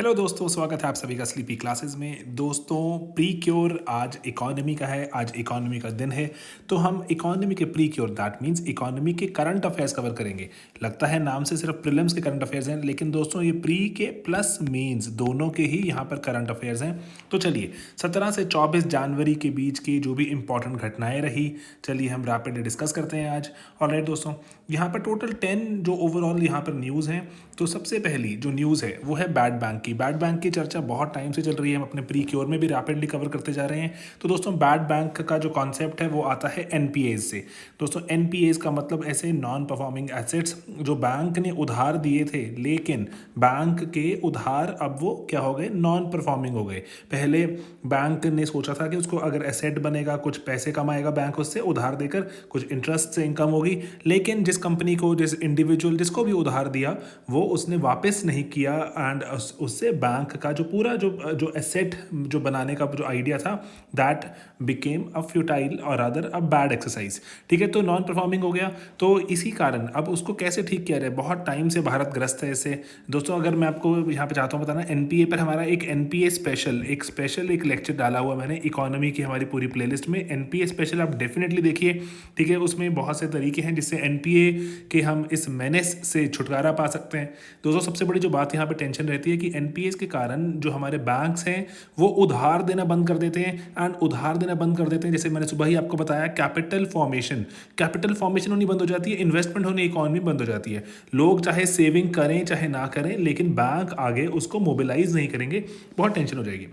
Hello दोस्तों, स्वागत है आप सभी का स्लीपी क्लासेस में। दोस्तों, प्री क्योर आज इकोनॉमी का है, आज इकोनॉमी का दिन है। तो हम इकोनॉमी के pre cure that means economy के करंट अफेयर्स कवर करेंगे। लगता है नाम से सिर्फ प्रीलिम्स के करंट अफेयर्स हैं, लेकिन दोस्तों ये प्री के प्लस मेंस दोनों के ही यहाँ पर करंट अफेयर्स हैं। तो चलिए 17 से 24 जनवरी के बीच की जो भी इंपॉर्टेंट घटनाएं रही, चलिए हम रैपिडली डिस्कस करते हैं आज। ऑलराइट दोस्तों, यहाँ पर टोटल 10 जो ओवरऑल यहाँ पर न्यूज़ हैं। तो सबसे पहली जो न्यूज़ है वो है बैड बैंक की। बैड बैंक की चर्चा बहुत टाइम से चल रही है, हम अपने प्री क्योर में भी रैपिडली कवर करते जा रहे हैं। तो दोस्तों, बैड बैंक का जो कॉन्सेप्ट है वो आता है एनपीएज से। दोस्तों, एनपीएज का मतलब ऐसे नॉन परफॉर्मिंग एसेट्स जो बैंक ने उधार दिए थे, लेकिन बैंक के उधार अब वो क्या हो गए, नॉन परफॉर्मिंग हो गए। पहले बैंक ने सोचा था कि उसको अगर एसेट बनेगा, कुछ पैसे कमाएगा बैंक उससे उधार देकर, कुछ इंटरेस्ट से इनकम होगी, लेकिन जिस कंपनी को, जिस इंडिविजुअल जिसको भी उधार दिया वो उसने वापस नहीं किया एंड उससे बैंक का जो पूरा जो एसेट जो बनाने का जो आइडिया था दैट बिकेम अ फ्यूटाइल और अदर अ बैड एक्सरसाइज। ठीक है, तो नॉन परफॉर्मिंग हो गया। तो इसी कारण अब उसको कैसे ठीक किया जाए, बहुत टाइम से भारत ग्रस्त है इससे। दोस्तों, अगर मैं आपको यहाँ पे चाहता हूँ बताना, एनपीए पर हमारा एक एनपीए स्पेशल एक लेक्चर डाला हुआ मैंने इकोनॉमी की हमारी पूरी प्लेलिस्ट में। एनपीए स्पेशल आप डेफिनेटली देखिए। ठीक है, उसमें बहुत से तरीके हैं जिससे एनपीए के हम इस मेनेस से छुटकारा पा सकते हैं। दोस्तों, सबसे बड़ी जो बात यहाँ पे टेंशन रहती है कि एनपीएस के कारण जो हमारे बैंक्स हैं वो उधार देना बंद कर देते हैं। एंड उधार देना बंद कर देते हैं, जैसे मैंने सुबह ही आपको बताया, कैपिटल फॉर्मेशन होनी बंद हो जाती है, इन्वेस्टमेंट होनी, इकोनॉमी बंद हो जाती है। लोग चाहे सेविंग करें चाहे ना करें, लेकिन बैंक आगे उसको मोबिलाइज नहीं करेंगे, बहुत टेंशन हो जाएगी।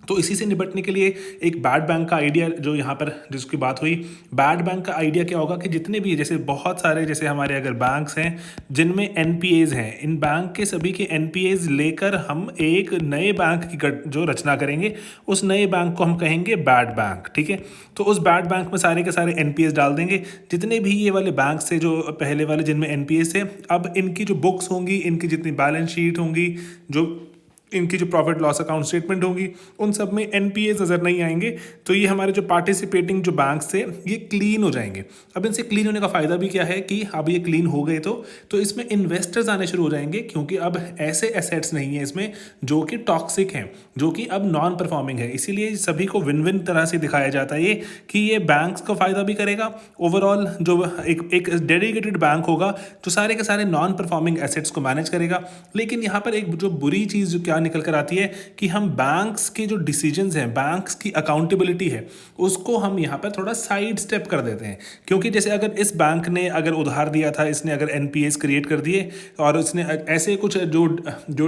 तो इसी से निपटने के लिए एक बैड बैंक का आइडिया जो यहाँ पर जिसकी बात हुई, बैड बैंक का आइडिया क्या होगा कि जितने भी जैसे बहुत सारे जैसे हमारे अगर बैंक्स हैं जिनमें एनपीएज हैं, इन बैंक के सभी के एनपीएज लेकर हम एक नए बैंक की जो रचना करेंगे, उस नए बैंक को हम कहेंगे बैड बैंक। ठीक है, तो उस बैड बैंक में सारे के सारे एनपीएज डाल देंगे। जितने भी ये वाले बैंक थे जो पहले वाले जिनमें एनपीएज थे, अब इनकी जो बुक्स होंगी, इनकी जितनी बैलेंस शीट होंगी, जो इनकी जो प्रॉफिट लॉस अकाउंट स्टेटमेंट होगी, उन सब में एनपीएस नज़र नहीं आएंगे। तो ये हमारे जो पार्टिसिपेटिंग जो बैंक्स थे ये क्लीन हो जाएंगे। अब इनसे क्लीन होने का फ़ायदा भी क्या है कि अब ये क्लीन हो गए तो इसमें इन्वेस्टर्स आने शुरू हो जाएंगे, क्योंकि अब ऐसे एसेट्स नहीं है इसमें जो कि टॉक्सिक हैं, जो कि अब नॉन परफॉर्मिंग है। इसीलिए सभी को विन विन तरह से दिखाया जाता है ये कि ये बैंक्स को फ़ायदा भी करेगा। ओवरऑल जो एक डेडिकेटेड बैंक होगा जो सारे के सारे नॉन परफॉर्मिंग एसेट्स को मैनेज करेगा। लेकिन यहाँ पर एक जो बुरी चीज़ जो क्या निकल कर आती है कि हम बैंक्स के जो डिसीजंस हैं, बैंक्स की अकाउंटेबिलिटी है, उसको हम यहाँ पर थोड़ा साइड स्टेप कर देते हैं। क्योंकि जैसे अगर इस बैंक ने अगर उधार दिया था, इसने अगर एनपीएस क्रिएट कर दिए और इसने ऐसे कुछ जो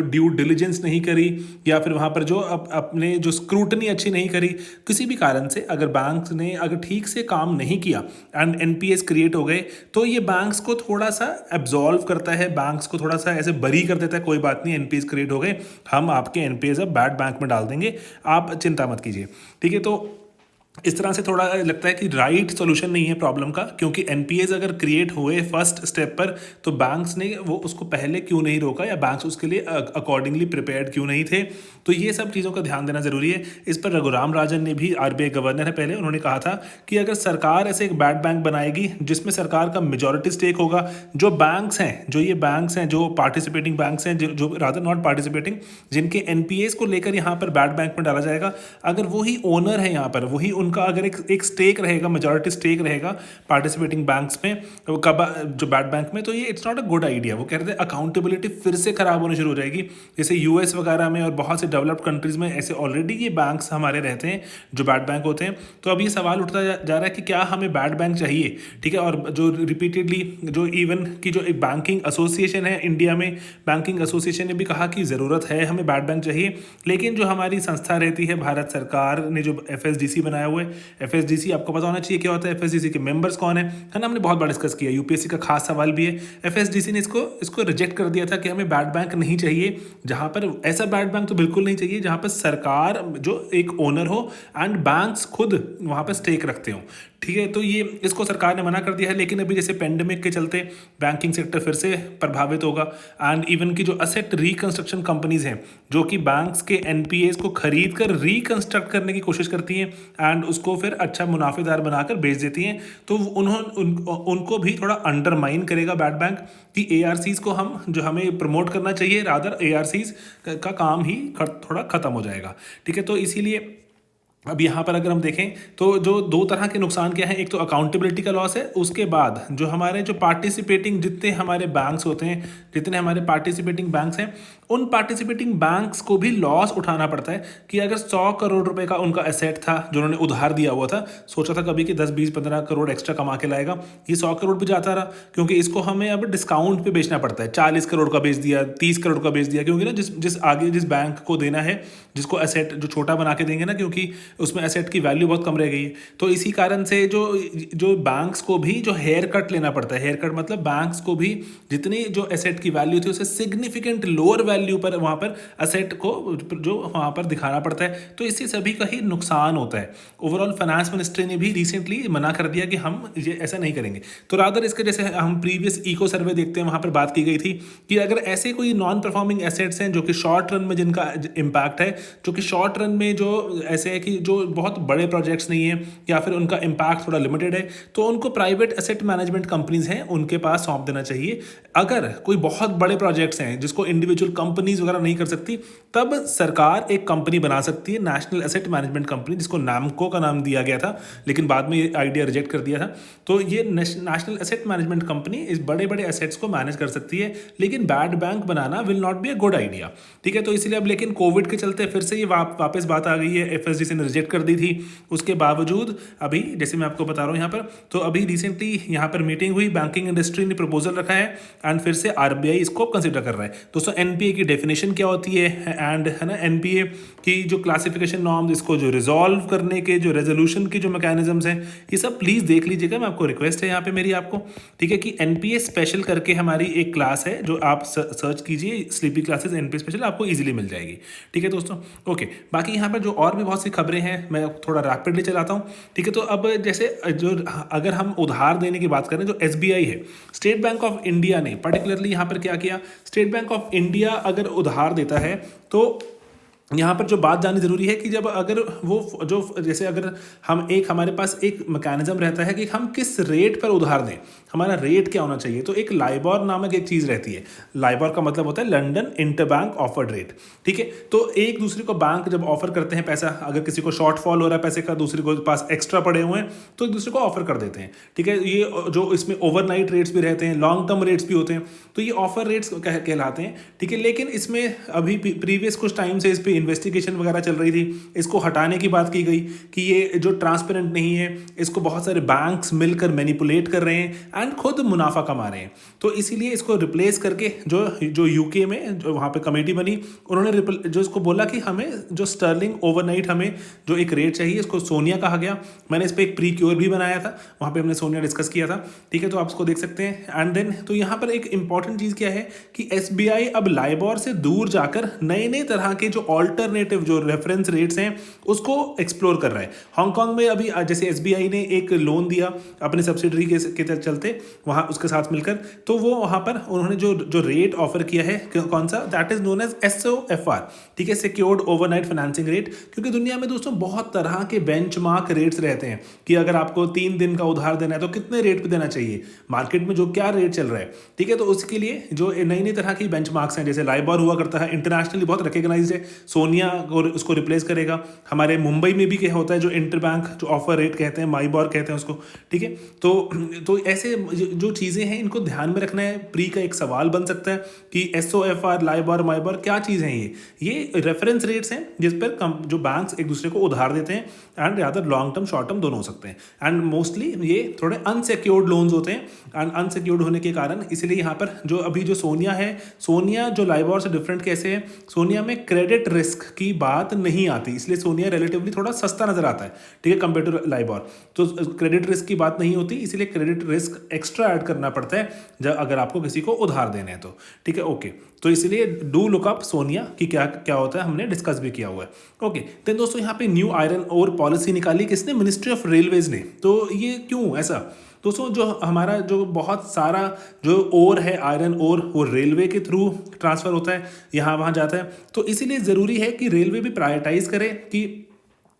ड्यू डिलिजेंस नहीं करी, या फिर वहाँ पर जो अपने जो स्क्रूटनी अच्छी नहीं करी, किसी भी कारण से अगर बैंक ने अगर ठीक से काम नहीं किया एंड एनपीएस क्रिएट हो गए, तो ये बैंक्स को थोड़ा सा एब्जॉल्व करता है, बैंक्स को थोड़ा सा ऐसे बरी कर देता है, कोई बात नहीं एनपीएस क्रिएट हो गए, हम आपके एनपीएस अब बैड बैंक में डाल देंगे, आप चिंता मत कीजिए। ठीक है, तो इस तरह से थोड़ा लगता है कि राइट सॉल्यूशन नहीं है प्रॉब्लम का, क्योंकि एनपीएस अगर क्रिएट हुए फर्स्ट स्टेप पर, तो बैंक्स ने वो उसको पहले क्यों नहीं रोका, या बैंक्स उसके लिए अकॉर्डिंगली प्रिपेयर्ड क्यों नहीं थे। तो ये सब चीज़ों का ध्यान देना जरूरी है। इस पर रघुराम राजन ने भी, आरबीआई गवर्नर है पहले, उन्होंने कहा था कि अगर सरकार ऐसे एक बैड बैंक बनाएगी जिसमें सरकार का मेजॉरिटी स्टेक होगा, जो बैंक्स हैं, जो ये बैंक्स हैं, जो पार्टिसिपेटिंग बैंक्स हैं, जो रादर नॉट पार्टिसिपेटिंग, जिनके एनपीएस को लेकर यहाँ पर बैड बैंक में डाला जाएगा, अगर वही ओनर है यहाँ पर, वही उनका अगर एक स्टेक रहेगा, मेजॉरिटी स्टेक रहेगा पार्टिसिपेटिंग बैंक्स में, जो बैड बैंक में, तो ये it's not a good idea. वो कह रहे थे अकाउंटेबिलिटी फिर से खराब होनी शुरू हो जाएगी। जैसे यूएस वगैरह में और बहुत से डेवलप्ड कंट्रीज में ऐसे ऑलरेडी ये बैंक्स हमारे रहते हैं जो बैड बैंक होते हैं। तो अब ये सवाल उठता जा रहा है कि क्या हमें बैड बैंक चाहिए। ठीक है, और जो रिपीटेडली जो इवन की जो एक बैंकिंग एसोसिएशन है इंडिया में, बैंकिंग एसोसिएशन ने भी कहा कि ज़रूरत है, हमें बैड बैंक चाहिए। लेकिन जो हमारी संस्था रहती है, भारत सरकार ने जो एफएसडीसी बनाया हुआ है, एफएसडीसी आपको पता होना चाहिए क्या होता है, एफएसडीसी के मेंबर्स कौन है ना, हमने बहुत बार डिस्कस किया, यूपीएससी का खास सवाल भी है। एफएसडीसी ने इसको रिजेक्ट कर दिया था कि हमें बैड बैंक नहीं चाहिए, जहां पर ऐसा बैड बैंक तो बिल्कुल नहीं चाहिए जहां पर सरकार जो एक ओनर हो एंड बैंक्स खुद वहां पर स्टेक रखते हो। ठीक है, तो ये इसको सरकार ने मना कर दिया है, लेकिन अभी जैसे पेंडेमिक के चलते बैंकिंग सेक्टर फिर से प्रभावित होगा। एंड इवन की जो असेट रिकंस्ट्रक्शन कंपनीज हैं जो कि बैंक्स के एनपीएस को खरीद कर रिकंस्ट्रक्ट करने की कोशिश करती हैं एंड उसको फिर अच्छा मुनाफेदार बनाकर बेच देती हैं, तो उनको भी थोड़ा अंडरमाइन करेगा बैड बैंक कि एआरसीज को हमें प्रमोट करना चाहिए, रादर एआरसीज का काम ही थोड़ा खत्म हो जाएगा। ठीक है, तो इसीलिए अब यहाँ पर अगर हम देखें तो जो दो तरह के नुकसान क्या है, एक तो अकाउंटेबिलिटी का लॉस है, उसके बाद जो हमारे जो पार्टिसिपेटिंग जितने हमारे बैंक्स होते हैं, जितने हमारे पार्टिसिपेटिंग बैंक्स हैं, उन पार्टिसिपेटिंग बैंक्स को भी लॉस उठाना पड़ता है कि अगर 100 करोड़ रुपए का उनका एसेट था जो उन्होंने उधार दिया हुआ था, सोचा था कभी कि 10 20 15 करोड़ एक्स्ट्रा कमा के लाएगा, ये 100 करोड़ पे जाता रहा क्योंकि इसको हमें अब डिस्काउंट पे बेचना पड़ता है, 40 करोड़ का बेच दिया, 30 करोड़ का बेच दिया, क्योंकि ना जिस बैंक को देना है, जिसको एसेट जो छोटा बना के देंगे ना, क्योंकि उसमें एसेट की वैल्यू बहुत कम रह गई है, तो इसी कारण से जो बैंक्स को भी जो हेयर कट लेना पड़ता है, हेयर कट मतलब बैंक्स को भी जितनी जो एसेट की वैल्यू थी उससे सिग्निफिकेंट लोअर वैल्यू पर वहाँ पर एसेट को जो वहाँ पर दिखाना पड़ता है, तो इससे सभी का ही नुकसान होता है। ओवरऑल फाइनेंस मिनिस्ट्री ने भी रिसेंटली मना कर दिया कि हम ये ऐसा नहीं करेंगे। तो रादर इसके जैसे हम प्रीवियस इको सर्वे देखते हैं, वहाँ पर बात की गई थी कि अगर ऐसे कोई नॉन परफॉर्मिंग एसेट्स हैं जो कि शॉर्ट रन में जिनका इम्पैक्ट है, जो कि शॉर्ट रन में जो ऐसे है कि जो बहुत बड़े प्रोजेक्ट्स नहीं है या फिर उनका इम्पैक्ट थोड़ा लिमिटेड है, तो उनको प्राइवेट एसेट मैनेजमेंट कंपनीज हैं उनके पास सौंप देना चाहिए। अगर कोई बहुत बड़े प्रोजेक्ट्स हैं जिसको इंडिविजुअल कंपनीज वगैरह नहीं कर सकती, तब सरकार एक कंपनी बना सकती है, नेशनल एसेट मैनेजमेंट कंपनी, जिसको नामको का नाम दिया गया था, लेकिन बाद में ये आइडिया रिजेक्ट कर दिया था। तो ये नेशनल एसेट मैनेजमेंट कंपनी इस बड़े बड़े एसेट्स को मैनेज कर सकती है, लेकिन bad bank banana will not be a good idea. ठीक है, तो इसलिए अब लेकिन कोविड के चलते फिर से ये वापस बात आ गई है, एफएसडीसी ने रिजेक्ट कर दी थी। उसके बावजूद अभी जैसे मैं आपको बता रहा हूँ यहाँ पर, तो अभी रिसेंटली यहाँ पर मीटिंग हुई, बैंकिंग इंडस्ट्री ने प्रपोजल रखा है एंड फिर से आरबीआई इसको कंसिडर कर रहा है। दोस्तों एनपीए की डेफिनेशन क्या होती है एंड है ना, एनपीए की जो क्लासिफिकेशन नॉर्म्स, इसको जो रिजॉल्व करने के जो रेजोल्यूशन के जो मैकेनिज्म्स हैं, ये सब प्लीज़ देख लीजिएगा, मैं आपको रिक्वेस्ट है यहाँ पे मेरी आपको। ठीक है, कि एनपीए स्पेशल करके हमारी एक क्लास है जो आप सर्च कीजिए, स्लीपी क्लासेस एनपीए स्पेशल, आपको ईजिली मिल जाएगी। ठीक है दोस्तों, ओके। बाकी यहाँ पर जो और भी बहुत सी खबरें हैं, मैं थोड़ा रैपिडली चलाता हूँ। ठीक है, तो अब जैसे जो अगर हम उधार देने की बात करें, जो एसबीआई है, स्टेट बैंक ऑफ इंडिया ने पर्टिकुलरली यहाँ पर क्या किया, स्टेट बैंक ऑफ इंडिया अगर उधार देता है तो यहाँ पर जो बात जाननी ज़रूरी है कि जब अगर वो जो जैसे अगर हमारे पास एक मैकेनिज्म रहता है कि हम किस रेट पर उधार दें, हमारा रेट क्या होना चाहिए, तो एक लाइबॉर नामक एक चीज़ रहती है। लाइबॉर का मतलब होता है लंदन इंटरबैंक ऑफर्ड रेट। ठीक है, तो एक दूसरे को बैंक जब ऑफर करते हैं पैसा, अगर किसी को शॉर्टफॉल हो रहा है पैसे का, दूसरे को पास एक्स्ट्रा पड़े हुए हैं, तो एक दूसरे को ऑफर कर देते हैं। ठीक है, ये जो इसमें ओवरनाइट रेट्स भी रहते हैं, लॉन्ग टर्म रेट्स भी होते हैं, तो ये ऑफर रेट्स कहलाते हैं। ठीक है, लेकिन इसमें अभी प्रीवियस कुछ टाइम से इस पर इन्वेस्टिगेशन वगैरह चल रही थी, इसको हटाने की बात की गई कि ये जो ट्रांसपेरेंट नहीं है, इसको बहुत सारे बैंक्स मिलकर मैनिपुलेट कर रहे हैं एंड खुद मुनाफा कमा रहे हैं। तो इसीलिए इसको रिप्लेस करके जो यूके में जो वहाँ पे कमेटी बनी, उन्होंने जो इसको बोला कि हमें जो स्टर्लिंग ओवरनाइट हमें जो एक रेट चाहिए, इसको सोनिया कहा गया। मैंने इस पर एक प्री क्योर भी बनाया था, वहाँ पे हमने सोनिया डिस्कस किया था। ठीक है, तो आप उसको देख सकते हैं। एंड देन तो यहाँ पर एक इंपॉर्टेंट चीज़ क्या है कि एसबीआई अब लाइबॉर से दूर जाकर नए नए तरह के जो ऑल्टरनेटिव जो रेफरेंस रेट्स हैं उसको एक्सप्लोर कर रहा है। हांगकांग में अभी जैसे एसबीआई ने एक लोन दिया अपने सब्सिडरी के चलते वहाँ उसके साथ मिलकर, तो वो वहाँ पर उन्होंने जो रेट ऑफर किया है, कौन सा, that is known as SOFR। ठीक है, सिक्योर्ड ओवरनाइट फाइनेंसिंग रेट। क्योंकि दुनिया में दोस्तों बहुत तरह के बेंचमार्क रेट्स रहते हैं कि अगर आपको 3 दिन का उधार देना है तो कितने रेट पे देना चाहिए, मार्केट में जो क्या रेट चल रहा है। ठीक है, तो उसके लिए जो नई नई तरह की बेंचमार्क्स हैं, जैसे लाइबॉर हुआ करता है, इंटरनेशनली बहुत रिकग्नाइज्ड है, सोनिया उसको रिप्लेस करेगा। हमारे मुंबई में भी क्या होता है, जो इंटरबैंक जो ऑफर रेट कहते हैं, माईबॉर कहते हैं उसको। ठीक है, तो ऐसे जो चीज़ें हैं इनको ध्यान में रखना है। प्री का एक सवाल बन सकता है कि SOFR, लाइबॉर, माईबॉर क्या चीज़ हैं, ये रेफरेंस रेट्स हैं जिस पर जो बैंक्स एक दूसरे को उधार देते हैं and other long term short term दोनों हो सकते हैं। एंड मोस्टली ये थोड़े अनसिक्योर्ड लोन्स होते हैं एंड अनसिक्योर्ड होने के कारण इसलिए यहाँ पर जो अभी जो सोनिया है, सोनिया जो लाइबॉर से डिफरेंट कैसे है, सोनिया में क्रेडिट रिस्क की बात नहीं आती, इसलिए सोनिया रिलेटिवली थोड़ा सस्ता नजर आता है, ठीक है, कंपेयर टू लाइबॉर। तो क्रेडिट रिस्क की बात नहीं होती, इसीलिए क्रेडिट रिस्क एक्स्ट्रा ऐड करना पड़ता है जब अगर आपको किसी को उधार देने हैं तो, ठीक है, ओके। तो इसलिए डू लुक अप सोनिया कि क्या क्या होता है, हमने डिस्कस भी किया हुआ है, ओके। देन दोस्तों यहाँ पे न्यू आयरन ओर पॉलिसी निकाली किसने, मिनिस्ट्री ऑफ रेलवेज ने। तो ये क्यों ऐसा दोस्तों, जो हमारा जो बहुत सारा जो ओर है आयरन ओर, वो रेलवे के थ्रू ट्रांसफ़र होता है, यहाँ वहाँ जाता है। तो इसीलिए ज़रूरी है कि रेलवे भी प्रायोरिटाइज करे कि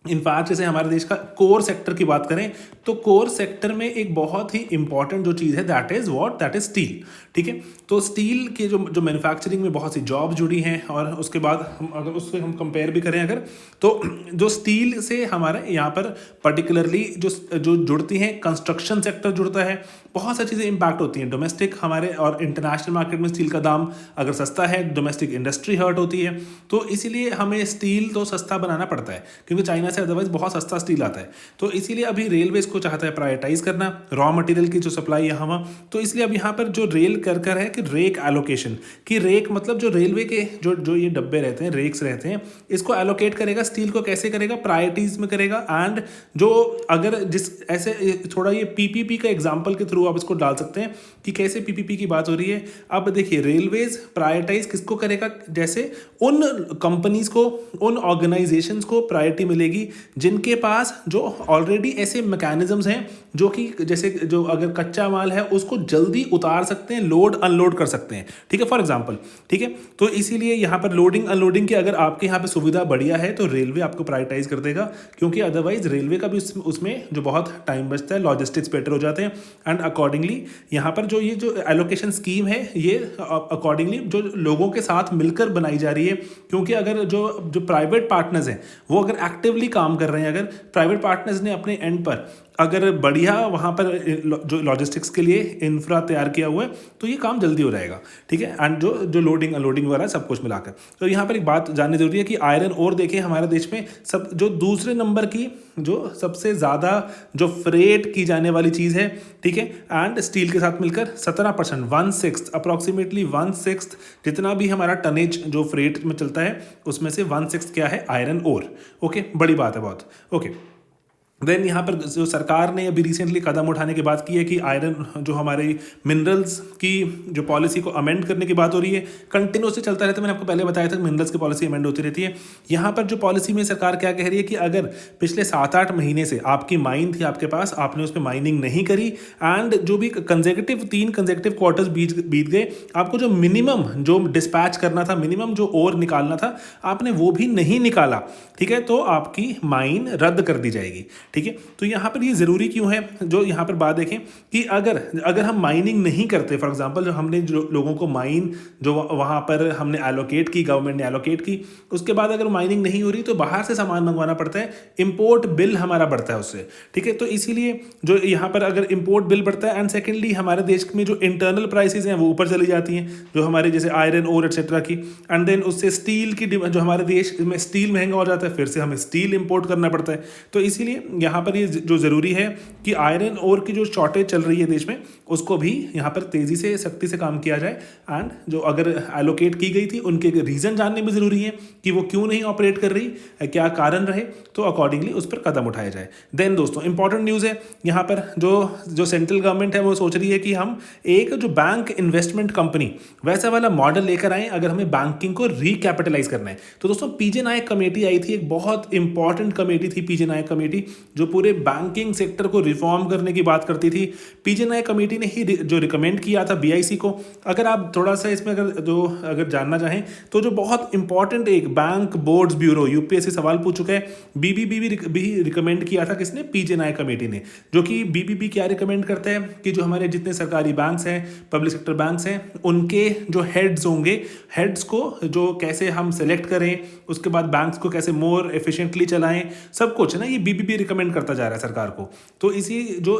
इनफैक्ट जैसे हमारे देश का कोर सेक्टर की बात करें तो कोर सेक्टर में एक बहुत ही इंपॉर्टेंट जो चीज़ है that is what, that is steel, ठीक है। तो स्टील के जो मैन्युफैक्चरिंग में बहुत सी जॉब जुड़ी हैं, और उसके बाद हम अगर उससे हम कंपेयर भी करें अगर, तो जो स्टील से हमारे यहाँ पर पर्टिकुलरली जो जुड़ती हैं, कंस्ट्रक्शन सेक्टर जुड़ता है, बहुत सारी चीज़ें इंपैक्ट होती हैं डोमेस्टिक हमारे और इंटरनेशनल मार्केट में। स्टील का दाम अगर सस्ता है, डोमेस्टिक इंडस्ट्री हर्ट होती है, तो इसीलिए हमें स्टील तो सस्ता बनाना पड़ता है, क्योंकि चाइना से अदरवाइज बहुत सस्ता स्टील आता है। तो इसीलिए अभी रेलवेज को चाहता है प्रायोरिटाइज करना रॉ मटेरियल की जो सप्लाई है हवा। तो इसलिए अब यहाँ पर जो रेल कर है कि रेक एलोकेशन, कि रेक मतलब जो रेलवे के जो ये डब्बे रहते हैं, रेक्स रहते हैं, इसको एलोकेट करेगा, स्टील को कैसे करेगा, प्रायोरिटीज में करेगा। एंड जो अगर जिस ऐसे थोड़ा ये पीपीपी का एग्जाम्पल के थ्रू आप इसको डाल सकते हैं कि कैसे पीपीपी की बात हो रही है। अब देखिए रेलवेज प्रायोरिटाइज किसको करेगा, जैसे उन कंपनीज को, उन ऑर्गेनाइजेशंस को प्रायोरिटी मिलेगी जिनके पास जो ऑलरेडी ऐसे मैकेनिज्म्स हैं जो कि जैसे जो अगर कच्चा माल है उसको जल्दी उतार सकते हैं, लोड अनलोड कर सकते हैं, ठीक है, फॉर एग्जांपल, ठीक है। तो इसीलिए यहाँ पर लोडिंग अनलोडिंग की अगर आपके यहाँ पे सुविधा बढ़िया है तो रेलवे आपको प्रायोरिटाइज कर देगा, क्योंकि अदरवाइज रेलवे का भी उसमें जो बहुत टाइम बचता है, लॉजिस्टिक्स बेटर हो जाते हैं। एंड अकॉर्डिंगली यहाँ पर जो ये जो एलोकेशन स्कीम है ये अकॉर्डिंगली जो लोगों के साथ मिलकर बनाई जा रही है, क्योंकि अगर जो प्राइवेट पार्टनर्स हैं वो अगर एक्टिवली काम कर रहे हैं, अगर प्राइवेट पार्टनर्स ने अपने एंड पर अगर बढ़िया वहाँ पर जो लॉजिस्टिक्स के लिए इंफ्रा तैयार किया हुआ है तो ये काम जल्दी हो जाएगा, ठीक है। एंड जो लोडिंग अनलोडिंग वगैरह सब कुछ मिलाकर, तो यहाँ पर एक बात जाननी जरूरी है कि आयरन और देखें हमारे देश में सब जो दूसरे नंबर की जो सबसे ज़्यादा जो फ्रेट की जाने वाली चीज़ है, ठीक है, एंड स्टील के साथ मिलकर 17%, 1/6 अप्रॉक्सीमेटली 1/6 जितना भी हमारा टनेज जो फ्रेट में चलता है उसमें से 1/6 क्या है, आयरन ओर, ओके, बड़ी बात है बहुत, ओके। देन यहाँ पर जो सरकार ने अभी रिसेंटली कदम उठाने की बात की है कि आयरन जो हमारे मिनरल्स की जो पॉलिसी को अमेंड करने की बात हो रही है, कंटिन्यूसली चलता रहता है। मैंने आपको पहले बताया था मिनरल्स की पॉलिसी अमेंड होती रहती है। यहाँ पर जो पॉलिसी में सरकार क्या कह रही है कि अगर पिछले 7-8 महीने से आपकी माइन थी आपके पास, आपने उसमें माइनिंग नहीं करी, एंड जो भी कंसेक्यूटिव 3 कंसेक्यूटिव क्वार्टर्स बीत गए, आपको जो मिनिमम जो डिस्पैच करना था, मिनिमम जो ओर निकालना था, आपने वो भी नहीं निकाला, ठीक है, तो आपकी माइन रद्द कर दी जाएगी, ठीक है। तो यहाँ पर ये ज़रूरी क्यों है, जो यहाँ पर बात देखें कि अगर हम माइनिंग नहीं करते, फॉर एग्जांपल जो हमने जो लोगों को माइन जो वहाँ पर हमने एलोकेट की, गवर्नमेंट ने एलोकेट की, उसके बाद अगर माइनिंग नहीं हो रही तो बाहर से सामान मंगवाना पड़ता है, इंपोर्ट बिल हमारा बढ़ता है उससे, ठीक है। तो इसीलिए जो यहाँ पर अगर इंपोर्ट बिल बढ़ता है, एंड सेकेंडली हमारे देश में जो इंटरनल प्राइसेस हैं वो ऊपर चली जाती हैं, जो हमारे जैसे आयरन ओर एक्सेट्रा की, एंड देन उससे स्टील की जो हमारे देश में स्टील महंगा हो जाता है, फिर से हमें स्टील इंपोर्ट करना पड़ता है। तो इसीलिए यहाँ पर ये जो ज़रूरी है कि आयरन ओर की जो शॉर्टेज चल रही है देश में उसको भी यहाँ पर तेज़ी से सख्ती से काम किया जाए, एंड जो अगर एलोकेट की गई थी उनके रीज़न जानने में ज़रूरी है कि वो क्यों नहीं ऑपरेट कर रही, क्या कारण रहे, तो अकॉर्डिंगली उस पर कदम उठाया जाए। देन दोस्तों इंपॉर्टेंट न्यूज़ है यहाँ पर, जो सेंट्रल गवर्नमेंट है वो सोच रही है कि हम एक जो बैंक इन्वेस्टमेंट कंपनी वैसा वाला मॉडल लेकर आए अगर हमें बैंकिंग को रिकैपिटलाइज करना है। तो दोस्तों पीजे नायक कमेटी आई थी, एक बहुत इंपॉर्टेंट कमेटी थी पीजे नायक कमेटी, जो पूरे बैंकिंग सेक्टर को रिफॉर्म करने की बात करती थी। पीजे नायक कमेटी ने ही जो रिकमेंड किया था बीआईसी को। अगर आप थोड़ा सा इसमें अगर जानना चाहें तो जो बहुत इंपॉर्टेंट एक बैंक बोर्ड्स ब्यूरो यूपीएससी सवाल पूछ चुका है, बीबीबी भी रिकमेंड किया था किसने, पीजे नायक कमेटी ने। जो कि बीबीबी क्या रिकमेंड करता है कि जो हमारे जितने सरकारी बैंक्स हैं, पब्लिक सेक्टर बैंक्स हैं, उनके जो हेड्स होंगे, हेड्स को जो कैसे हम सेलेक्ट करें, उसके बाद बैंक्स को कैसे मोर एफिशिएंटली चलाएं, सब कुछ है ना, ये बीबीबी रिकमेंड इम्प्लीमेंट करता जा रहा है सरकार को। तो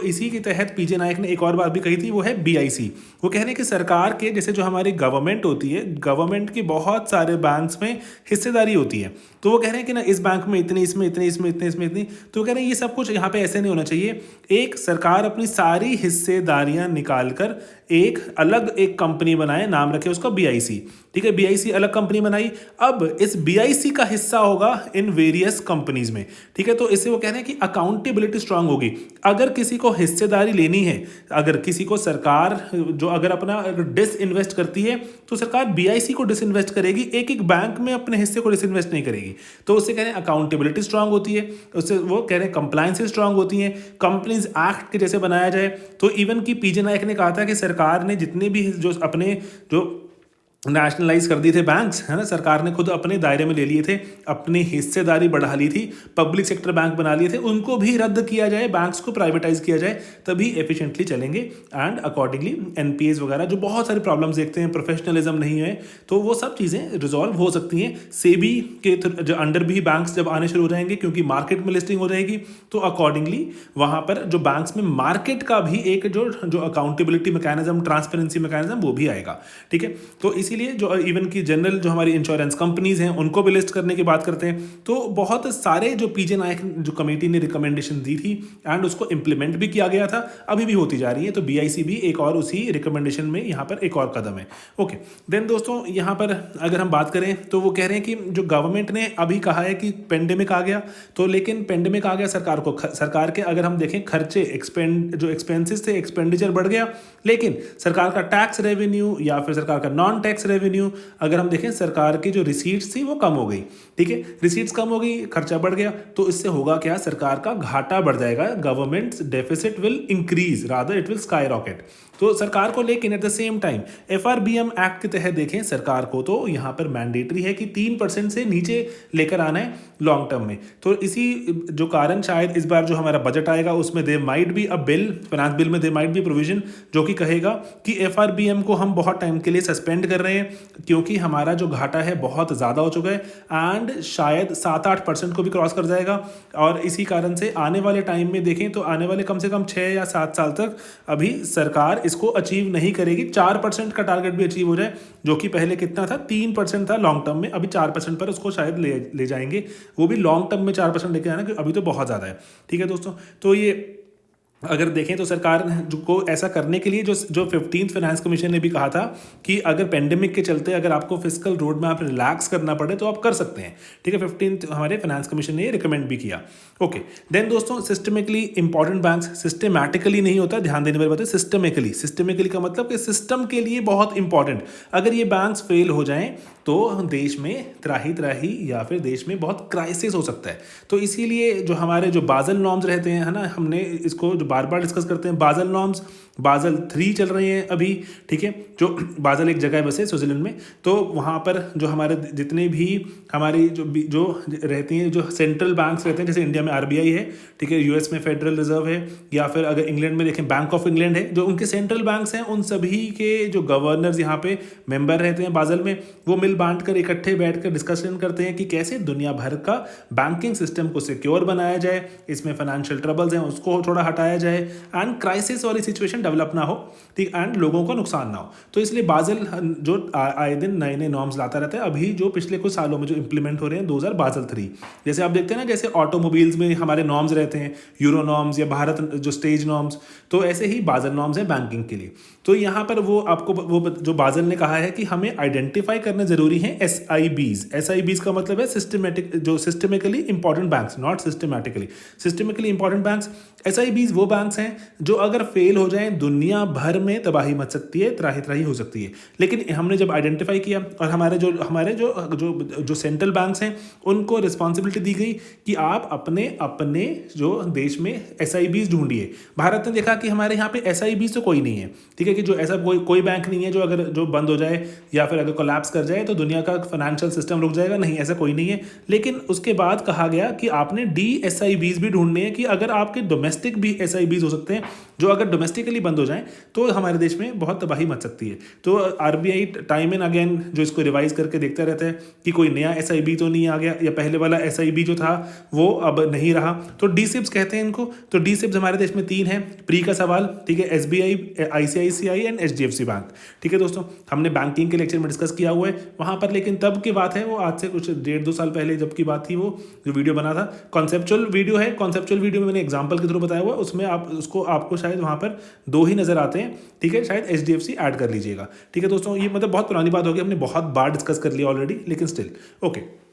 इसी के तहत पीजे नायक ने एक और बात भी कही थी, वो है बीआईसी। वो कह रहे हैं कि सरकार के जैसे जो हमारी गवर्नमेंट होती है, गवर्नमेंट की बहुत सारे बैंक्स में हिस्सेदारी होती है। तो वो कह रहे हैं कि ना इस बैंक में इतनी, इसमें इतनी, इसमें इतनी, इसमें इतनी। तो वो कह रहे हैं ये सब कुछ यहाँ पे ऐसे नहीं होना चाहिए। एक सरकार अपनी सारी हिस्सेदारियां निकाल कर एक अलग एक कंपनी बनाए, नाम रखे उसका बीआईसी। ठीक है, बीआईसी अलग कंपनी बनाई। अब इस बीआईसी का हिस्सा होगा इन वेरियस कंपनीज में। ठीक है, तो इससे वो कह रहे हैं कि अकाउंटेबिलिटी स्ट्रांग होगी। अगर किसी को हिस्सेदारी लेनी है, अगर किसी को सरकार जो अगर अपना डिस इन्वेस्ट करती है, तो सरकार बीआईसी को डिस इन्वेस्ट करेगी, एक एक बैंक में अपने हिस्से को डिस इन्वेस्ट नहीं करेगी। तो उससे कह रहे हैं अकाउंटेबिलिटी स्ट्रांग होती है, उससे वो कह रहे हैं कंप्लायंसेस स्ट्रांग होती हैं, कंपनीज एक्ट के जैसे बनाया जाए। तो इवन की पीजे नायक ने कहा था कि सरकार ने जितने भी जो अपने जो नेशनलाइज कर दिए थे बैंक्स, है ना, सरकार ने खुद अपने दायरे में ले लिए थे, अपनी हिस्सेदारी बढ़ा ली थी, पब्लिक सेक्टर बैंक बना लिए थे, उनको भी रद्द किया जाए, बैंक्स को प्राइवेटाइज किया जाए, तभी एफिशिएंटली चलेंगे। एंड अकॉर्डिंगली एनपीएस वगैरह जो बहुत सारी प्रॉब्लम्स देखते हैं, प्रोफेशनलिज्म नहीं है, तो वो सब चीज़ें रिजॉल्व हो सकती हैं सेबी के जो अंडर भी बैंक्स जब आने शुरू हो जाएंगे, क्योंकि मार्केट में लिस्टिंग हो जाएगी, तो अकॉर्डिंगली वहाँ पर जो बैंक्स में मार्केट का भी एक जो अकाउंटेबिलिटी मैकेनिज्म, ट्रांसपेरेंसी मैकेनिज्म वो भी आएगा। ठीक है, तो इसीलिए जो इवन की जनरल जो हमारी इंश्योरेंस कंपनीज हैं उनको भी लिस्ट करने की बात करते हैं। तो बहुत सारे जो पीजे नायक जो कमेटी ने रिकमेंडेशन दी थी एंड उसको इंप्लीमेंट भी किया गया था, अभी भी होती जा रही है। तो बीआईसी भी एक और उसी रिकमेंडेशन में यहाँ पर एक और कदम है। ओके, देन दोस्तों यहाँ पर अगर हम बात करें तो वो कह रहे हैं कि जो गवर्नमेंट ने अभी कहा है कि पेंडेमिक आ गया, तो लेकिन पेंडेमिक आ गया, सरकार के अगर हम देखें खर्चे जो एक्सपेंसेस थे, एक्सपेंडिचर बढ़ गया, लेकिन सरकार का टैक्स रेवेन्यू या फिर सरकार का नॉन टैक्स रेवेन्यू, अगर हम देखें सरकार की जो रिसीट्स थी वो कम हो गई। ठीक है, रिसीट्स कम हो गई, खर्चा बढ़ गया, तो इससे होगा क्या, सरकार का घाटा बढ़ जाएगा, government deficit will increase, rather it will sky rocket. तो सरकार को, लेकिन at the same time FRBM act के तहत देखें सरकार को तो यहाँ पर मैंडेटरी है कि 3% से नीचे लेकर आना है लॉन्ग टर्म में। तो इसी जो कारण शायद इस बार जो हमारा बजट आएगा उसमें there might be a bill, finance bill में देयर माइट बी प्रोविजन जो कि कहेगा कि एफआरबीएम को हम बहुत टाइम के लिए सस्पेंड कर रहे हैं, क्योंकि हमारा जो घाटा है बहुत ज़्यादा हो चुका है एंड शायद 7-8% को भी क्रॉस कर जाएगा। और इसी कारण से आने वाले टाइम में देखें तो आने वाले कम से कम 6 या 7 साल तक अभी सरकार इसको अचीव नहीं करेगी। 4% का टारगेट भी अचीव हो जाए, जो कि पहले कितना था, 3% था लॉन्ग टर्म में, अभी 4% पर उसको शायद ले जाएंगे, वो भी लॉन्ग टर्म में 4% लेके आना, क्योंकि अभी तो बहुत ज़्यादा है। ठीक है दोस्तों, तो ये अगर देखें तो सरकार को ऐसा करने के लिए जो 15th फाइनेंस कमीशन ने भी कहा था कि अगर पेंडेमिक के चलते अगर आपको फिस्कल रोड मैप रिलैक्स करना पड़े तो आप कर सकते हैं। ठीक है, 15th हमारे फाइनेंस कमीशन ने ये रिकमेंड भी किया। ओके, देन दोस्तों सिस्टमिकली इंपॉर्टेंट बैंक्स, सिस्टमैटिकली नहीं होता, ध्यान देने वाली बात है, सिस्टमिकली का मतलब कि सिस्टम के लिए बहुत इंपॉर्टेंट। अगर ये बैंक्स फेल हो जाएं तो देश में त्राही या फिर देश में बहुत क्राइसिस हो सकता है। तो इसीलिए जो हमारे जो बाज़ल नॉर्म्स रहते हैं, है ना, हमने इसको जो बार बार डिस्कस करते हैं, बाज़ल नॉर्म्स, बाज़ल 3 चल रहे हैं अभी। ठीक है, जो बाज़ल एक जगह है वैसे स्विट्जरलैंड में, तो वहाँ पर जो हमारे जितने भी हमारी जो रहती हैं, जो सेंट्रल बैंक्स रहते हैं, जैसे इंडिया में आरबीआई है, ठीक है, यूएस में फेडरल रिजर्व है, या फिर अगर इंग्लैंड में देखें बैंक ऑफ इंग्लैंड है, जो उनके सेंट्रल बैंक्स हैं, उन सभी के जो गवर्नर्स यहाँ पे मेंबर रहते हैं बाज़ल में, वो मिल बांट कर इकट्ठे बैठकर डिस्कशन करते हैं कि कैसे दुनिया भर का बैंकिंग सिस्टम को सिक्योर बनाया जाए, इसमें फाइनेंशियल ट्रबल्स हैं उसको थोड़ा हटाया जाए एंड क्राइसिस वाली सिचुएशन डेवलप ना हो, ठीक, एंड लोगों को नुकसान ना हो। तो इसलिए बाज़ल जो आए दिन नए नए नॉर्म्स लाता रहता है। अभी जो पिछले कुछ सालों में जो इंप्लीमेंट हो रहे हैं 2000 बाज़ल 3, जैसे आप देखते हैं ना, जैसे ऑटोमोबाइल्स में हमारे नॉर्म्स रहते हैं, यूरो नॉर्म्स या भारत जो स्टेज नॉर्म्स, तो ऐसे ही बाज़ल नॉर्म्स हैं बैंकिंग के लिए। तो यहाँ पर वो आपको वो जो बाज़ल ने कहा है कि हमें आइडेंटिफाई करना जरूरी है एसआईबीज का मतलब है systemically important banks, not systemically important banks. SIBs वो बैंक्स हैं जो अगर फेल हो जाएं दुनिया भर में तबाही मच सकती है, त्राही हो सकती है। लेकिन हमने जब आइडेंटिफाई किया और हमारे जो सेंट्रल बैंक्स हैं उनको रिस्पॉन्सिबिलिटी दी गई कि आप अपने जो देश में एसआईबीज ढूंढिए। भारत ने देखा कि हमारे यहाँ पे एसआईबीज तो कोई नहीं है, ठीक है, कि जो ऐसा कोई बैंक नहीं है जो बंद हो जाए या फिर अगर कोलैप्स कर जाए तो दुनिया का फाइनेंशियल सिस्टम रुक जाएगा, नहीं, ऐसा कोई नहीं है। लेकिन उसके बाद कहा गया कि आपने DSIBs भी ढूंढने हैं कि अगर आपके डोमेस्टिक भी SIBs हो सकते हैं जो अगर डोमेस्टिकली बंद हो जाएं तो हमारे देश में बहुत तबाही मच सकती है। तो RBI टाइम एंड अगेन जो इसको रिवाइज करके देखता रहता है कि कोई नया SIB तो नहीं आ गया या पहले वाला SIB जो था वो अब नहीं रहा। तो DSIBs कहते हैं इनको। तो DSIBs हमारे देश में 3 है। प्री का सवाल, ठीक है, SBI, ICICI and HDFC bank. ठीक है दोस्तों, हमने बैंकिंग के लेक्चर में डिस्कस किया हुआ है वहाँ पर, लेकिन तब की बात है, वो आज से कुछ 1.5-2 साल पहले जब की बात थी, वो जो वीडियो बना था कॉन्सेप्चुअल वीडियो है। कॉन्सेप्चुअल वीडियो में मैंने एग्जाम्पल के थ्रू बताया हुआ, उसमें आपको शायद वहाँ पर 2 ही नजर आते हैं। ठीक है, शायद HDFC ऐड कर लीजिएगा। ठीक है दोस्तों, ये मतलब बहुत पुरानी बात होगी, हमने बहुत बार डिस्कस कर लिया ऑलरेडी, लेकिन स्टिल ओके।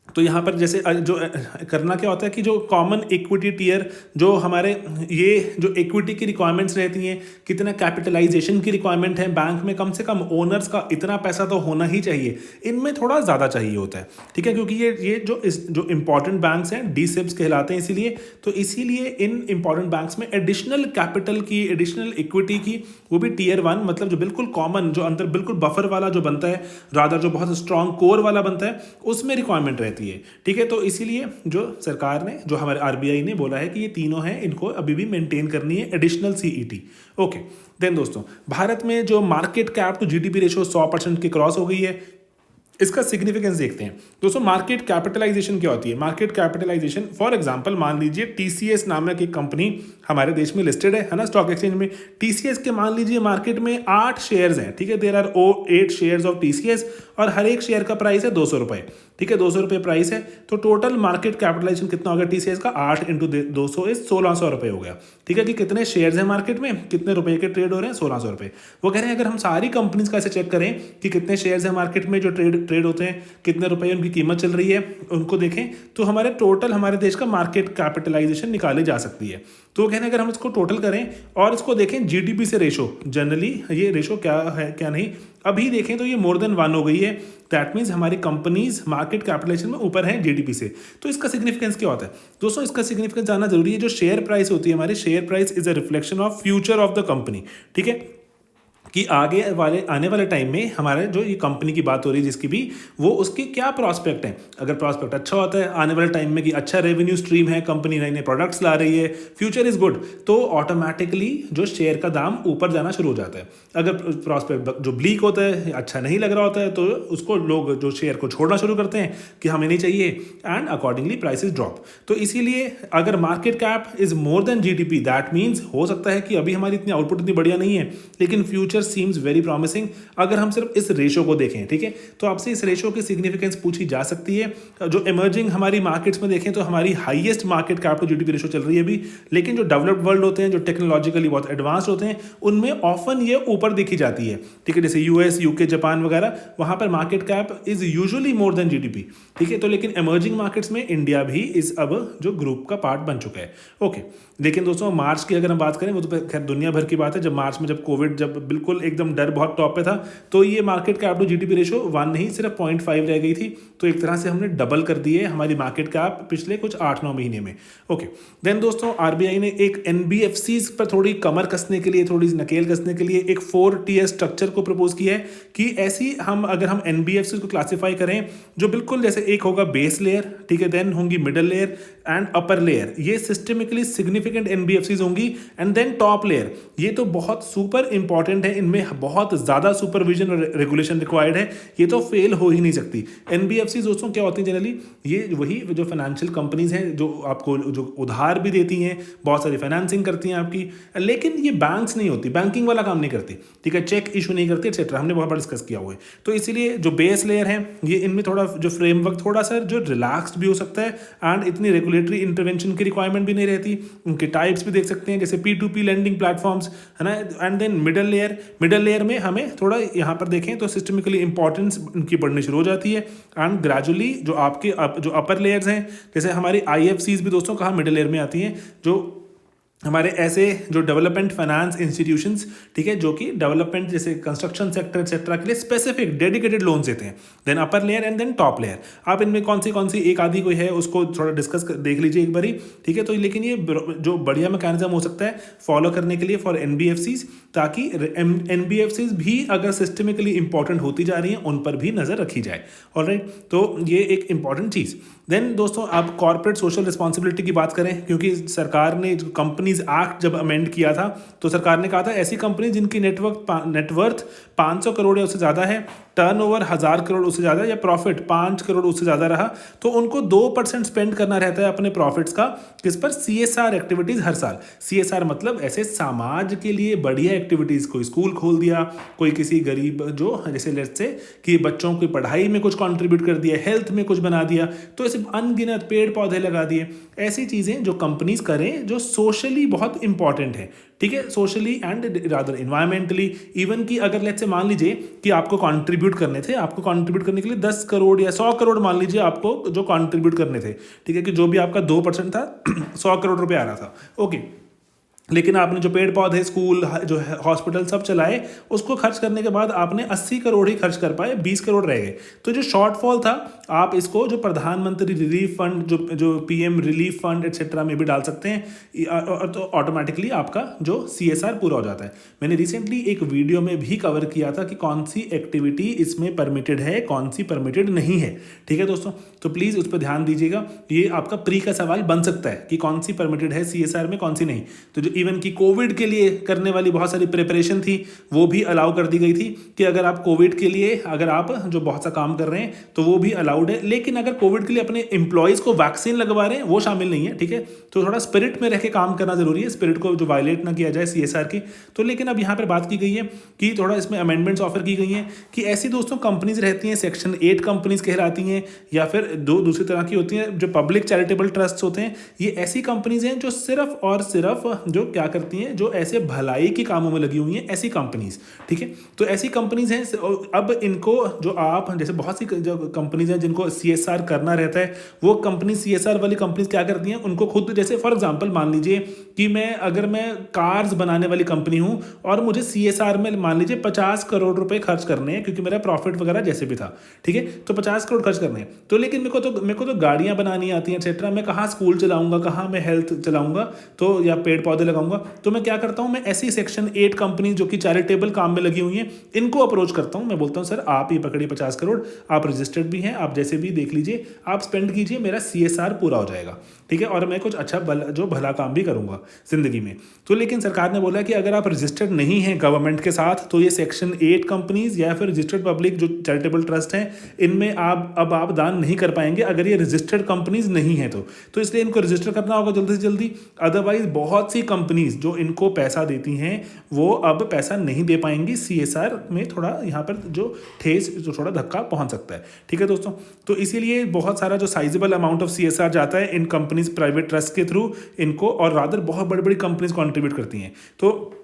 तो यहाँ पर जैसे जो करना क्या होता है कि जो कॉमन इक्विटी टियर, जो हमारे ये जो इक्विटी की रिक्वायरमेंट्स रहती हैं, कितना कैपिटलाइजेशन की रिक्वायरमेंट है बैंक में, कम से कम ओनर्स का इतना पैसा तो होना ही चाहिए, इनमें थोड़ा ज़्यादा चाहिए होता है। ठीक है, क्योंकि ये जो इंपॉर्टेंट बैंक्स हैं DSIBs कहलाते हैं, इसीलिए इन इंपॉर्टेंट बैंक्स में एडिशनल कैपिटल की, एडिशनल इक्विटी की, वो भी Tier 1, मतलब जो बिल्कुल कॉमन, जो अंदर बिल्कुल बफर वाला जो बनता है, रादर जो बहुत स्ट्रॉन्ग कोर वाला बनता है, उसमें रिक्वायरमेंट रहती है। ठीक है, तो इसीलिए जो सरकार ने, जो हमारे RBI ने बोला है कि ये तीनों हैं, इनको अभी भी मेंटेन करनी है, एडिशनल CET। ओके, देन दोस्तों, भारत में जो market cap to GDP ratio 100% की क्रॉस हो गई है। इसका सिग्निफिकेंस देखते हैं दोस्तों। मार्केट कैपिटलाइजेशन क्या होती है? मार्केट कैपिटलाइजेशन, फॉर एग्जांपल मान लीजिए TCS नामक एक कंपनी हमारे देश में लिस्टेड है ना, स्टॉक एक्सचेंज में। TCS के मान लीजिए मार्केट में 8 शेयर्स हैं। ठीक है, there are 8 shares of TCS और हर एक शेयर का प्राइस है 200 रुपये। ठीक है, 200 रुपये प्राइस है, तो टोटल मार्केट कैपिटलाइजेशन कितना हो गया TCS का? 8 × 200 इज 1600 रुपये हो गया। ठीक है, कि कितने शेयर्स हैं मार्केट में, कितने रुपए के ट्रेड हो रहे हैं? 1600 रुपये। वो कह रहे हैं अगर हम सारी कंपनीज का ऐसे चेक करें कि कितने शेयर्स हैं मार्केट में जो ट्रेड होते हैं, कितने रुपए उनकी कीमत चल रही है, उनको देखें तो हमारे टोटल हमारे देश का मार्केट कैपिटलाइजेशन निकाली जा सकती है। तो वो कहने अगर हम इसको टोटल करें और इसको देखें GDP से रेशो, जनरली ये रेशो क्या है क्या नहीं, अभी देखें तो ये मोर देन 1 हो गई है। दैट मीन्स हमारी कंपनीज मार्केट कैपिटलाइजेशन में ऊपर है GDP से। तो इसका सिग्निफिकेंस क्या होता है दोस्तों? इसका सिग्निफिकेंस जानना जरूरी है। जो शेयर प्राइस होती है हमारी, share price is a reflection of future of the company. ठीक है, कि आने वाले टाइम में हमारे जो ये कंपनी की बात हो रही है जिसकी भी, वो उसके क्या प्रॉस्पेक्ट हैं। अगर प्रॉस्पेक्ट अच्छा होता है आने वाले टाइम में कि अच्छा रेवेन्यू स्ट्रीम है, कंपनी नए नए प्रोडक्ट्स ला रही है, फ्यूचर इज गुड, तो ऑटोमेटिकली जो शेयर का दाम ऊपर जाना शुरू हो जाता है। अगर प्रॉस्पेक्ट जो ब्लीक होता है, अच्छा नहीं लग रहा होता है, तो उसको लोग जो शेयर को छोड़ना शुरू करते हैं कि हमें नहीं चाहिए, एंड अकॉर्डिंगली प्राइसेस ड्रॉप। तो इसीलिए अगर market cap is more than GDP, that means हो सकता है कि अभी हमारी इतनी आउटपुट इतनी बढ़िया नहीं है, लेकिन फ्यूचर सीम्स वेरी प्रॉमिसिंग। अगर हम सिर्फ इस रेशो को देखें, ठीक है, तो आपसे इस रेशो की सिग्निफिकेंस पूछी जा सकती है। जो इमर्जिंग हमारी मार्केट्स में देखें तो हमारी highest market cap to GDP ratio चल रही है अभी, लेकिन जो डेवलप्ड वर्ल्ड होते हैं, जो टेक्नोलॉजिकली बहुत एडवांस्ड होते हैं, उनमें ऑफन ये ऊपर देखी जाती है। ठीक है, जैसे US, UK, जापान वगैरह, वहां पर market cap is usually more than GDP। ठीक है, तो लेकिन इमर्जिंग मार्केट्स में इंडिया भी इस अब जो ग्रुप का पार्ट बन चुका है। ओके, लेकिन दोस्तों मार्च की अगर हम बात करें, वो तो खैर दुनिया भर की बात है। जब मार्च में जब कोविड जब बिल्कुल एकदम डर बहुत टॉप पे था, तो ये market cap to GDP ratio 1 नहीं सिर्फ 0.5 रह गई थी। तो एक तरह से हमने डबल कर दी है हमारी मार्केट कैप पिछले कुछ 8-9 महीने में। ओके, देन दोस्तों RBI ने एक NBFCs पर थोड़ी कमर कसने के लिए, थोड़ी नकेल कसने के लिए एक 4 tier स्ट्रक्चर को प्रपोज किया है कि ऐसी अगर हम NBFCs को क्लासीफाई करें, जो बिल्कुल जैसे एक होगा बेस लेयर, ठीक है, देन होंगी middle layer and upper layer, ये सिस्टमिकली सिग्निफिकेंट NBFCs होंगी, एंड देन टॉप लेयर। ये तो बहुत सुपर इंपॉर्टेंट है, इनमें बहुत ज़्यादा सुपरविजन और रेगुलेशन रिक्वायर्ड है, ये तो फेल हो ही नहीं सकती। NBFCs दोस्तों क्या होती हैं जनरली? ये वही जो फाइनेंशियल कंपनीज हैं जो आपको जो उधार भी देती हैं, बहुत सारी फाइनेंसिंग करती हैं आपकी, लेकिन ये बैंक्स नहीं होती, बैंकिंग वाला काम नहीं करती। ठीक है, चेक इशू नहीं करती, एक्सेट्रा, हमने बहुत बार डिस्कस किया हुआ है। तो इसीलिए जो बेस लेयर है, ये इनमें थोड़ा जो फ्रेमवर्क थोड़ा सा जो रिलैक्स्ड भी हो सकता है, एंड इतनी रेगुलेटरी इंटरवेंशन की रिक्वायरमेंट भी नहीं रहती। उनके टाइप्स भी देख सकते हैं, जैसे P2P लेंडिंग प्लेटफॉर्म्स, है ना। एंड देन मिडल लेयर में हमें थोड़ा यहाँ पर देखें तो सिस्टमिकली इंपॉर्टेंस उनकी बढ़नी शुरू हो जाती है, एंड ग्रेजुअली जो आपके जो अपर लेयर्स हैं, जैसे हमारी IFCs भी दोस्तों कहाँ मिडल लेयर में आती हैं, जो हमारे ऐसे जो डेवलपमेंट फाइनेंस इंस्टीट्यूशंस, ठीक है, जो कि डेवलपमेंट जैसे कंस्ट्रक्शन सेक्टर एक्सेट्रा के लिए स्पेसिफिक डेडिकेटेड लोन्स देते हैं। Then upper layer and then top layer. आप इनमें कौन सी एक आधी कोई है उसको थोड़ा डिस्कस देख लीजिए एक बारी, ठीक है। तो लेकिन ये जो बढ़िया मैकेनिज्म हो सकता है फॉलो करने के लिए फॉर NBFCs, ताकि NBFCs भी अगर सिस्टमिकली इंपॉर्टेंट होती जा रही हैं उन पर भी नजर रखी जाए। ऑलराइट, तो ये एक इंपॉर्टेंट चीज़। देन दोस्तों आप कॉर्पोरेट सोशल रिस्पॉन्सिबिलिटी की बात करें, क्योंकि सरकार ने जो कंपनी कंपनीज एक्ट जब अमेंड किया था तो सरकार ने कहा था ऐसी कंपनी जिनकी नेटवर्थ 500 करोड़ या उससे ज़्यादा है, टर्नओवर 1000 करोड़ उससे ज़्यादा या प्रॉफिट 5 करोड़ उससे ज़्यादा रहा, तो उनको 2% स्पेंड करना रहता है अपने प्रॉफिट्स का किस पर, CSR एक्टिविटीज़ हर साल। CSR मतलब ऐसे समाज के लिए बढ़िया एक्टिविटीज़, कोई स्कूल खोल दिया, कोई किसी गरीब जो जैसे लेट्स से कि बच्चों की पढ़ाई में कुछ कंट्रीब्यूट कर दिया, हेल्थ में कुछ बना दिया, तो ऐसे अनगिनत पेड़ पौधे लगा दिए। ऐसी चीज़ें जो कंपनीज करें जो सोशली बहुत इंपॉर्टेंट है, ठीक है, socially and rather environmentally. Even कि अगर लेट्स से मान लीजिए कि आपको कंट्रीब्यूट करने थे, आपको कंट्रीब्यूट करने के लिए 10 करोड़ या 100 करोड़ मान लीजिए आपको जो कंट्रीब्यूट करने थे, ठीक है, कि जो भी आपका 2% था 100 करोड़ रुपए आ रहा था, ओके, लेकिन आपने जो पेड़ पौधे, स्कूल, जो हॉस्पिटल सब चलाए, उसको खर्च करने के बाद आपने 80 करोड़ ही खर्च कर पाए, 20 करोड़ रह गए। तो जो शॉर्टफॉल था आप इसको जो प्रधानमंत्री रिलीफ फंड, जो PM रिलीफ फंड एटसेट्रा में भी डाल सकते हैं, और तो ऑटोमेटिकली आपका जो CSR पूरा हो जाता है। मैंने रिसेंटली एक वीडियो में भी कवर किया था कि कौन सी एक्टिविटी इसमें परमिटेड है, कौन सी परमिटेड नहीं है, ठीक है दोस्तों। तो प्लीज़ उस पर ध्यान दीजिएगा, ये आपका प्री का सवाल बन सकता है कि कौन सी परमिटेड है CSR में, कौन सी नहीं। तो जो इवन की कोविड के लिए करने वाली बहुत सारी प्रिपरेशन थी वो भी अलाउ कर दी गई थी कि अगर आप कोविड के लिए अगर आप जो बहुत सा काम कर रहे हैं तो वो भी अलाउड है, लेकिन अगर कोविड के लिए अपने एम्प्लॉयज़ को वैक्सीन लगवा रहे हैं वो शामिल नहीं है, ठीक है। तो थोड़ा स्पिरिट में रह के काम करना जरूरी है, स्पिरिट को जो वायलेट ना किया जाए CSR की। तो लेकिन अब यहाँ पर बात की गई है कि थोड़ा इसमें अमेंडमेंट्स ऑफर की गई हैं कि ऐसी दोस्तों कंपनीज रहती हैं, सेक्शन 8 कंपनीज कहलाती हैं, या फिर दो दूसरी तरह की होती हैं जो पब्लिक चैरिटेबल ट्रस्ट होते हैं। ये ऐसी कंपनीज हैं जो सिर्फ और सिर्फ जो क्या करती हैं, जो ऐसे भलाई के कामों में लगी हुई हैं, ऐसी कंपनीज, ठीक है। तो ऐसी कंपनीज हैं, अब इनको जो आप जैसे बहुत सी जो कंपनीज हैं जिनको CSR करना रहता है, वो कंपनी CSR वाली कंपनीज क्या करती हैं, उनको खुद, जैसे फॉर एग्जांपल मान लीजिए कि अगर मैं कार्स बनाने वाली कंपनी हूं और मुझे CSR में मान लीजिए 50 करोड़ रुपए खर्च करने हैं, क्योंकि मेरा प्रॉफिट वगैरह जैसे भी था, ठीक है, तो 50 करोड़ खर्च करने हैं। तो लेकिन मेरे को तो गाड़ियां बनानी आती हैं एक्सेट्रा, मैं कहाँ स्कूल चलाऊंगा, कहाँ मैं हेल्थ चलाऊंगा, तो या पेड़ पौधे लगाऊंगा। तो मैं क्या करता हूं, मैं ऐसी सेक्शन 8 कंपनी जो कि चैरिटेबल काम में लगी हुई हैं, इनको अप्रोच करता हूं। मैं बोलता हूं सर आप ये पकड़िए 50 करोड़, आप रजिस्टर्ड भी हैं, आप जैसे भी देख लीजिए, आप स्पेंड कीजिए, मेरा CSR पूरा हो जाएगा, ठीक है, और मैं कुछ अच्छा भला काम भी करूंगा जिंदगी में। तो लेकिन सरकार ने बोला कि अगर आप रजिस्टर्ड नहीं हैं गवर्नमेंट के साथ, तो ये सेक्शन 8 कंपनीज या फिर रजिस्टर्ड पब्लिक जो चैरिटेबल ट्रस्ट हैं, इनमें आप दान नहीं कर पाएंगे अगर ये रजिस्टर्ड कंपनीज नहीं है तो इसलिए इनको रजिस्टर करना होगा जल्दी से जल्दी। अदरवाइज बहुत सी कंपनीज जो इनको पैसा देती हैं वो अब पैसा नहीं दे पाएंगी, CSR में थोड़ा यहाँ पर जो ठेस, जो थोड़ा धक्का पहुंच सकता है, ठीक है दोस्तों। तो इसीलिए बहुत सारा जो साइजेबल अमाउंट ऑफ CSR जाता है इन कंपनीज प्राइवेट ट्रस्ट के थ्रू इनको, और रादर बहुत बड़ी बड़ी कंपनीज कॉन्ट्रीब्यूट करती हैं। तो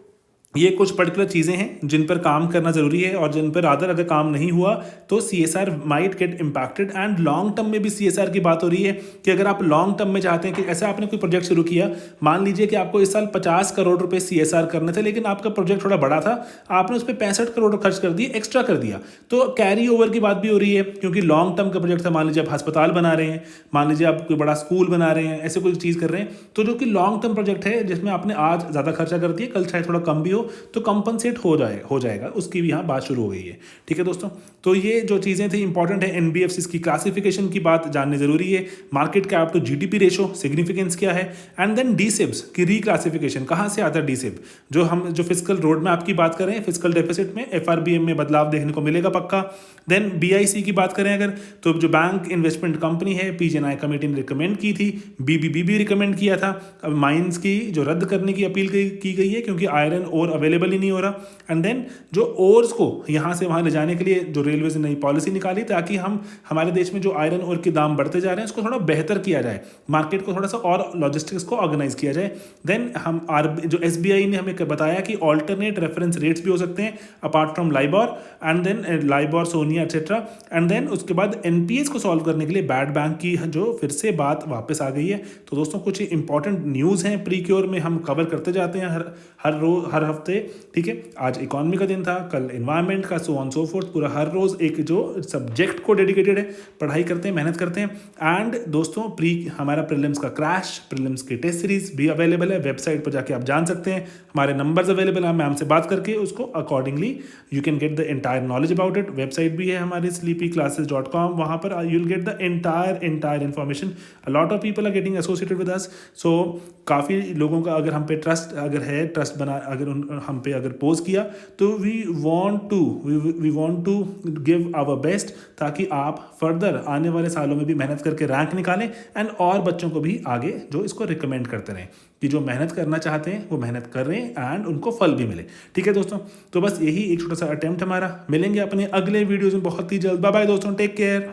ये कुछ पर्टिकुलर चीज़ें हैं जिन पर काम करना ज़रूरी है, और जिन पर रादर अगर काम नहीं हुआ तो CSR might get impacted. And long term में भी CSR की बात हो रही है कि अगर आप लॉन्ग टर्म में चाहते हैं कि ऐसे आपने कोई प्रोजेक्ट शुरू किया, मान लीजिए कि आपको इस साल 50 करोड़ रुपए CSR करने थे, लेकिन आपका प्रोजेक्ट थोड़ा बड़ा था, आपने उस पर 65 करोड़ खर्च कर दिए, एक्स्ट्रा कर दिया, तो कैरी ओवर की बात भी हो रही है, क्योंकि लॉन्ग टर्म का प्रोजेक्ट था। मान लीजिए आप अस्पताल बना रहे हैं, मान लीजिए आप कोई बड़ा स्कूल बना रहे हैं, ऐसे कोई चीज़ कर रहे हैं, तो जो कि लॉन्ग टर्म प्रोजेक्ट है जिसमें आपने आज ज़्यादा खर्चा कर दिया, कल चाहे थोड़ा कम भी हो, तो कंपनसेट हो जाएगा, उसकी भी यहाँ बात शुरू हो गई है, ठीक है दोस्तों। तो ये जो चीज़ें थी इंपॉर्टेंट है। NBFCs की क्लासिफिकेशन की बात जाननी जरूरी है, market cap to GDP ratio, significance क्या है, एंड देन DSIBs की रीक्लासिफिकेशन, कहाँ से आता है DSIB, जो फिजिकल रोड मैप की बात करें, फिजिकल डेफिसिट में FRBM में बदलाव देखने को मिलेगा पक्का। देन BIC की बात करें अगर, तो जो बैंक इन्वेस्टमेंट कंपनी है, PGNI कमेटी ने रिकमेंड की थी, BBB भी रिकमेंड किया था, अब माइंस की जो रद्द करने की अपील की गई है क्योंकि आयरन ओर अवेलेबल ही नहीं हो रहा। एंड देन जो ओर्स को यहाँ से वहाँ ले जाने के लिए जो रेलवे ने नई पॉलिसी निकाली ताकि हमारे देश में जो आयरन ओर के दाम बढ़ते जा रहे हैं उसको थोड़ा बेहतर किया जाए, मार्केट को थोड़ा सा और लॉजिस्टिक्स को ऑर्गेनाइज किया जाए। देन जो SBI ने हमें बताया कि ऑल्टरनेट रेफरेंस रेट्स भी हो सकते हैं apart from LIBOR, and then LIBOR, SONIA etcetera. And then उसके बाद NPAs को सॉल्व करने के लिए बैड बैंक की जो फिर से बात वापस आ गई है। तो दोस्तों कुछ इंपॉर्टेंट न्यूज़ हैं प्री क्योर में, हम कवर करते जाते हैं हर हफ्ते, ठीक है। आज इकोनॉमी का दिन था, कल एनवायरनमेंट का, सो ऑन सो फोर्थ। पूरा हर रोज़ एक जो सब्जेक्ट को डेडिकेटेड है, पढ़ाई करते हैं, मेहनत करते हैं। एंड दोस्तों हमारा प्रीलिम्स का क्रैश, प्रीलिम्स की टेस्ट सीरीज भी अवेलेबल है, वेबसाइट पर जाके आप जान सकते हैं। हमारे नंबर्स अवेलेबल हैं, मैम से बात करके उसको accordingly you can get the entire knowledge about it. Website भी है हमारी sleepyclasses.com, वहाँ पर you'll get the entire information. A lot of people are getting associated with us, so काफ़ी लोगों का अगर हम पे ट्रस्ट अगर है, ट्रस्ट बना अगर हम पे अगर पोज किया, तो we want to give our best, ताकि आप फर्दर आने वाले सालों में भी मेहनत करके रैंक निकालें एंड और बच्चों को भी आगे जो इसको रिकमेंड करते रहें कि जो मेहनत करना चाहते हैं वो मेहनत कर रहे हैं एंड उनको फल भी मिले। ठीक है दोस्तों, तो बस यही एक छोटा सा अटेम्प्ट हमारा। मिलेंगे अपने अगले वीडियोज़ में बहुत ही जल्द। बाय बाय दोस्तों, टेक केयर।